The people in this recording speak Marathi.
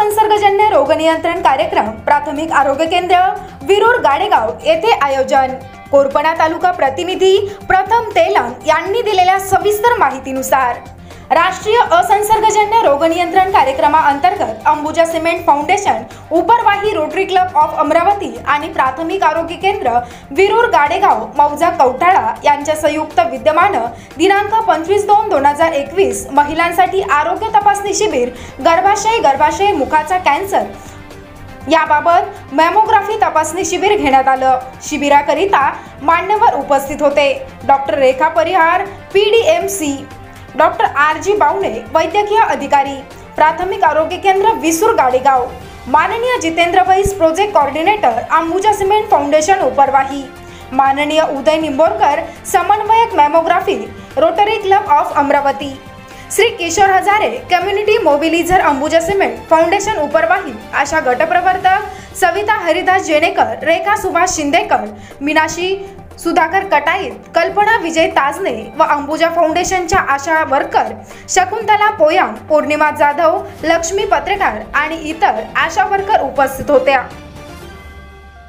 असंसर्गजन्य रोग नियंत्रण कार्यक्रम प्राथमिक आरोग्य केंद्र विरूर गाडेगाव येथे आयोजन। कोरपणा तालुका प्रतिनिधी प्रथम तेलंग यांनी दिलेल्या सविस्तर माहितीनुसार राष्ट्रीय असंसर्गजन्य रोग नियंत्रण कार्यक्रमाअंतर्गत Ambuja cement foundation, Uparwahi rotary club of Amravati आणि प्राथमिक आरोग्य केंद्र विरूर गाडेगाव मौजा कवठाळा यांच्या संयुक्त विद्यमाने दिनांक 25/2/2021 महिलांसाठी आरोग्य तपासणी शिबिर गर्भाशय मुखाचा कॅन्सर याबाबत मॅमोग्राफी तपासणी शिबिर घेण्यात आलं। शिबिराकरिता मान्यवर उपस्थित होते। डॉक्टर रेखा परिहार PDMC, डॉक्टर RG बावणे वैद्यकीय अधिकारी, प्राथमिक आरोग्य केंद्र विसूर गाडेगाव, माननीय Jitendra Bais project coordinator Ambuja cement foundation Uparwahi, माननीय उदय निंबोरकर समन्वयक mammography rotary club of Amravati, Shri Kishore Hazare community mobiliser Ambuja cement foundation Uparwahi अशा गटप्रवर्तक सविता हरिदास जेनेकर, रेखा सुभाष शिंदेकर, मीनाक्षी सुधाकर कटाईत, कल्पना विजय ताजने व अंबुजा फाउंडेशनच्या आशा वर्कर शकुंतला पोयाम, पौर्णिमा जाधव, लक्ष्मी पत्रकार आणि इतर आशा वर्कर उपस्थित होत्या।